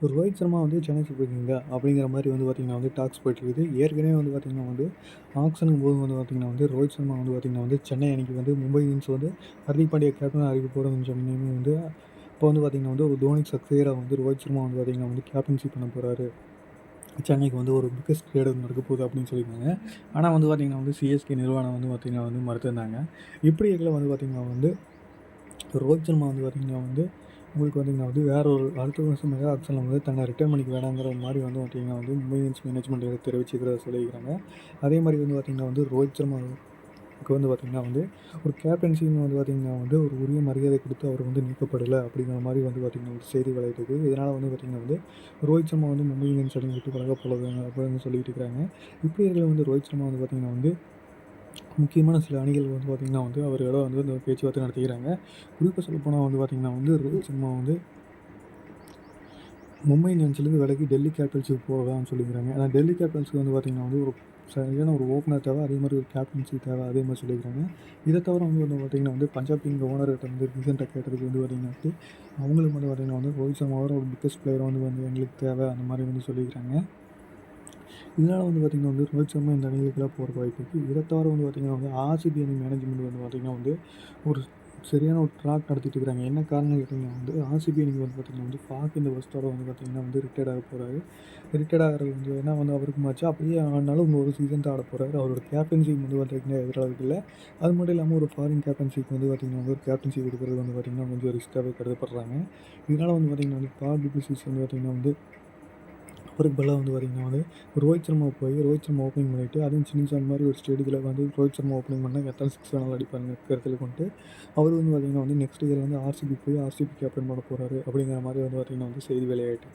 ரோஹித் சர்மா வந்து சென்னை சூப்பர் கிங்கா அப்படிங்கிற மாதிரி வந்து பார்த்திங்கன்னா வந்து டாக்ஸ் போயிட்டுருக்குது. ஏற்கனவே வந்து பார்த்திங்கன்னா வந்து ஆக்ஷனுக்கு போது வந்து பார்த்திங்கன்னா வந்து ரோஹித் சர்மா வந்து பார்த்திங்கன்னா வந்து சென்னை அணிக்கு வந்து மும்பை இந்தியன்ஸ் வந்து ஹர்திக் பாண்டியா கேப்டனாக அறிவிக்க போகிறோம்னு சொன்னீங்க வந்து இப்போ வந்து பார்த்திங்கன்னா வந்து ஒரு தோனி சக்ஸஸராக வந்து ரோஹித் சர்மா வந்து பார்த்திங்கன்னா வந்து கேப்டன்ஷிப் பண்ண போகிறாரு. சென்னைக்கு வந்து ஒரு பிக்கஸ்ட் ட்ரேட் நடக்க போகுது அப்படின்னு சொல்லியிருந்தாங்க. ஆனால் வந்து பார்த்திங்கன்னா வந்து சிஎஸ்கே நிறுவனம் வந்து பார்த்திங்கன்னா வந்து மறுத்திருந்தாங்க. இப்படி இருக்கல வந்து பார்த்திங்கன்னா வந்து ரோஹித் சர்மா வந்து பார்த்திங்கன்னா வந்து உங்களுக்கு பார்த்திங்கன்னா வந்து வேற ஒரு அடுத்த வருஷம் மெகா ஆக்ஷனில் வந்து தன்னை ரிட்டர்ன் பண்ணிக்க வேணாங்கிற மாதிரி வந்து பார்த்திங்கன்னா வந்து மும்பை இந்தியன்ஸ் மேனேஜ்மெண்ட் தெரிவிச்சுக்கிறத சொல்லியிருக்கிறாங்க. அதே மாதிரி வந்து பார்த்திங்கன்னா வந்து ரோஹித் சர்மாவுக்கு வந்து பார்த்திங்கன்னா வந்து ஒரு கேப்டன்சின்னு வந்து பார்த்திங்கன்னா வந்து ஒரு உரிய மரியாதை கொடுத்து அவர் வந்து நீக்கப்படலை அப்படிங்கிற மாதிரி வந்து பார்த்திங்கன்னா ஒரு செய்தி விளையாட்டுருக்கு. இதனால் வந்து பார்த்திங்கன்னா வந்து ரோஹித் சர்மா வந்து மும்பை இந்தியன்ஸ் அணி விட்டு விலக போகிறதுங்க அப்படின்னு சொல்லிட்டு இருக்கிறாங்க. இப்படி இருக்கிற வந்து ரோஹித் சர்மா வந்து பார்த்திங்கன்னா வந்து முக்கியமான சில அணிகள் வந்து பார்த்திங்கன்னா வந்து அவரோட வந்து இந்த பேச்சுவார்த்தை நடத்திக்கிறாங்க. குறிப்பாக சொல்லப்போனால் வந்து பார்த்திங்கன்னா வந்து ரோஹித் சர்மா வந்து மும்பை இந்தியன்ஸ்லேருந்து விலகி டெல்லி கேபிட்டல்ஸுக்கு போகலான்னு சொல்லிக்கிறாங்க. ஏன்னா டெல்லி கேபிட்டல்ஸுக்கு வந்து பார்த்திங்கன்னா வந்து ஒரு சரியான ஒரு ஓப்பனர் தேவை, அதே மாதிரி ஒரு கேப்டன்சி தேவை, அதே மாதிரி சொல்லிக்கிறாங்க. இதை தவிர வந்து பார்த்திங்கன்னா வந்து பஞ்சாப் கிங் ஓனர்கிட்ட வந்து ரீசெண்டாக கேட்டதுக்கு வந்து பார்த்திங்கன்னா வந்து அவங்களுக்கு வந்து பார்த்திங்கன்னா வந்து ரோஹித் சர்மாவோட ஒரு பிக்கஸ்ட் பிளேயர் வந்து எங்களுக்கு தேவை அந்த மாதிரி வந்து சொல்லிக்கிறாங்க. இதனால் வந்து பார்த்திங்கன்னா வந்து ரோஹித் சர்மா இந்த அணிகளுக்கெல்லாம் போகிற வாய்ப்பு இருக்குது. இதை தவிர வந்து பார்த்திங்கன்னா வந்து ஆர்சிபி அணி மேனேஜ்மெண்ட் வந்து பார்த்திங்கன்னா வந்து ஒரு சரியான ஒரு ட்ராக் நடத்திட்டு இருக்கிறாங்க. என்ன காரணம் கேட்டிங்கன்னா வந்து ஆர்சிபி அணிக்கு வந்து பார்த்திங்கன்னா வந்து ஃபாக் இந்த வருஷத்தோட வந்து பார்த்திங்கன்னா வந்து ரிட்டயர்ட் ஆக போகிறாரு. ரிட்டயர்ட் ஆகிறது வந்து ஏன்னா வந்து அவருக்கு மாச்சு அப்படியே ஆனாலும் இன்னொரு சீசன் தான் ஆட போகிறாரு. அவரோட கேப்டன்ஷிப் வந்து பார்த்திங்கன்னா எதிர்பார்ப்பு இல்லை. அது மட்டும் இல்லாமல் ஒரு ஃபாரின் கேப்டன்ஷிப் வந்து பார்த்திங்கன்னா வந்து ஒரு கேப்டன்ஷிப் எடுக்கிறது வந்து பார்த்திங்கன்னா கொஞ்சம் ரிஸ்க்காகவே கருதப்படுறாங்க. இதனால் வந்து பார்த்திங்கன்னா வந்து பாப் டுப்ளசிஸ் வந்து பார்த்திங்கன்னா வந்து அவருக்கு பதிலா வந்து பார்த்திங்கன்னா வந்து ரோஹித் சர்மா போய் ரோஹித் சர்மா ஓப்பனிங் பண்ணிவிட்டு அதுவும் சின்ன மாதிரி ஒரு ஸ்டேடியத்தில் வந்து ரோஹித் சர்மா ஓப்பனிங் பண்ணால் எத்தனை சிக்ஸ் வேணாலும் அடிப்பாருங்க கருத்தில் கொண்டு அவர் வந்து பார்த்திங்கன்னா வந்து நெக்ஸ்ட் இயர் வந்து ஆர்சிபி போய் ஆர்சிபி கேப்டன் பண்ண போகிறாரு அப்படிங்கிற மாதிரி வந்து பார்த்திங்கன்னா வந்து செய்தி வெளியாகிட்டு